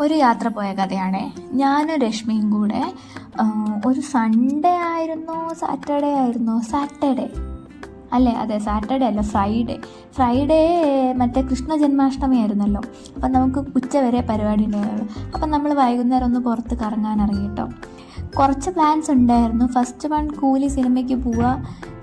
ഒരു യാത്ര പോയ കഥയാണേ. ഞാനും രശ്മിയും കൂടെ ഒരു സൺഡേ ആയിരുന്നോ സാറ്റർഡേ അല്ലേ, അതെ സാറ്റർഡേ അല്ല ഫ്രൈഡേ മറ്റേ കൃഷ്ണ ജന്മാഷ്ടമി ആയിരുന്നല്ലോ. അപ്പം നമുക്ക് ഉച്ച വരെ പരിപാടി ഉണ്ടായിരുന്നു. അപ്പം നമ്മൾ വൈകുന്നേരം ഒന്ന് പുറത്ത് കറങ്ങാൻ ഇറങ്ങി കേട്ടോ. കുറച്ച് പ്ലാൻസ് ഉണ്ടായിരുന്നു. ഫസ്റ്റ് വൺ കൂലി സിനിമയ്ക്ക് പോവുക,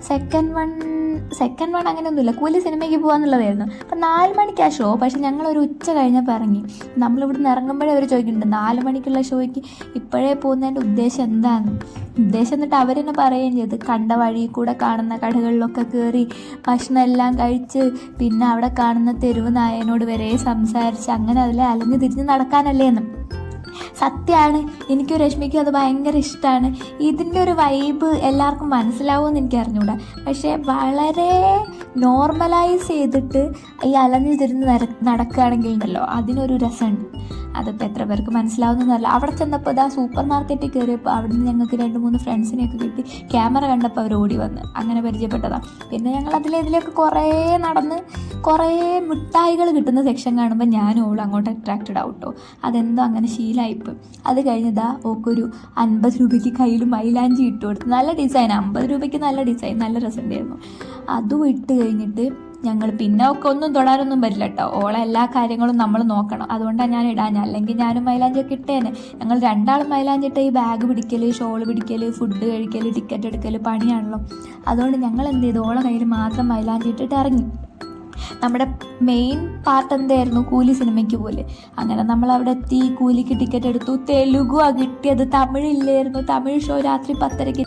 സെക്കൻഡ് വൺ അങ്ങനെയൊന്നുമില്ല, കൂലി സിനിമയ്ക്ക് പോകാന്നുള്ളതായിരുന്നു. അപ്പം 4 മണിക്കാണ് ഷോ. പക്ഷെ ഞങ്ങളൊരു ഉച്ച കഴിഞ്ഞപ്പോൾ ഇറങ്ങി. നമ്മളിവിടുന്ന് ഇറങ്ങുമ്പോഴേ അവർ ചോദിക്കുന്നുണ്ട് 4 മണിക്കുള്ള ഷോയ്ക്ക് ഇപ്പോഴേ പോകുന്നതിൻ്റെ ഉദ്ദേശം എന്താണ്. ഉദ്ദേശം എന്നിട്ട് അവരെന്നെ പറയുകയും ചെയ്ത്, കണ്ട വഴി കൂടെ കാണുന്ന കടകളിലൊക്കെ കയറി ഭക്ഷണം എല്ലാം കഴിച്ച് പിന്നെ അവിടെ കാണുന്ന തെരുവ് നായനോട് വരെ സംസാരിച്ച് അങ്ങനെ അതിലെ അലഞ്ഞു തിരിഞ്ഞ് നടക്കാനല്ലേ എന്ന്. സത്യമാണ്, എനിക്കും രശ്മിക്കും അത് ഭയങ്കര ഇഷ്ടമാണ്. ഇതിൻ്റെ ഒരു വൈബ് എല്ലാവർക്കും മനസ്സിലാവുമെന്ന് എനിക്ക് അറിഞ്ഞൂടാ. പക്ഷേ വളരെ നോർമലൈസ് ചെയ്തിട്ട് ഈ അലഞ്ഞു തിരിഞ്ഞ് നടക്കുകയാണെങ്കിൽ ഉണ്ടല്ലോ അതിനൊരു രസമുണ്ട്. അതിപ്പോൾ എത്ര പേർക്ക് മനസ്സിലാവുന്നതല്ല. അവിടെ ചെന്നപ്പോൾ ഇതാ സൂപ്പർ മാർക്കറ്റിൽ കയറിയപ്പോൾ അവിടെ നിന്ന് ഞങ്ങൾക്ക് 2-3 ഫ്രണ്ട്സിനെയൊക്കെ കിട്ടി. ക്യാമറ കണ്ടപ്പോൾ അവർ ഓടി വന്ന് അങ്ങനെ പരിചയപ്പെട്ടതാണ്. പിന്നെ ഞങ്ങൾ ഇതിലേക്ക് കുറേ നടന്ന് കുറേ മിഠായികൾ കിട്ടുന്ന സെക്ഷൻ കാണുമ്പോൾ ഞാനും ഓളും അങ്ങോട്ട് അട്രാക്റ്റഡ് ആവട്ടോ. അതെന്തോ അങ്ങനെ ശീലമായിപ്പോൾ. അത് കഴിഞ്ഞതാ ഓക്കൊരു 50 രൂപയ്ക്ക് കയ്യിൽ മൈലാഞ്ചി ഇട്ട് കൊടുത്ത്. നല്ല ഡിസൈൻ, 50 രൂപയ്ക്ക് നല്ല ഡിസൈൻ, നല്ല രസമുണ്ടായിരുന്നു. അതും ഇട്ട് കഴിഞ്ഞിട്ട് ഞങ്ങൾ പിന്നെ ഒക്കെ ഒന്നും തൊടാനൊന്നും പറ്റില്ല കേട്ടോ. ഓളെ എല്ലാ കാര്യങ്ങളും നമ്മൾ നോക്കണം. അതുകൊണ്ടാണ് ഞാൻ ഇടാൻ. അല്ലെങ്കിൽ ഞാനും മൈലാഞ്ചിയൊക്കെ ഇട്ടേനെ. ഞങ്ങൾ രണ്ടാളും മൈലാഞ്ചിട്ട് ഈ ബാഗ് പിടിക്കൽ, ഷോൾ പിടിക്കൽ, ഫുഡ് കഴിക്കൽ, ടിക്കറ്റ് എടുക്കൽ പണിയാണല്ലോ. അതുകൊണ്ട് ഞങ്ങൾ എന്ത് ചെയ്തു, ഓളെ കയ്യിൽ മാത്രം മൈലാഞ്ചി ഇട്ടിട്ട് ഇറങ്ങി. നമ്മുടെ മെയിൻ പാർട്ട് എന്തായിരുന്നു, കൂലി സിനിമയ്ക്ക് പോലെ. അങ്ങനെ നമ്മൾ അവിടെ എത്തി, കൂലിക്ക് ടിക്കറ്റ് എടുത്തു. തെലുഗുവാണ് കിട്ടിയത്, തമിഴില്ലായിരുന്നു. തമിഴ് ഷോ രാത്രി 10:30.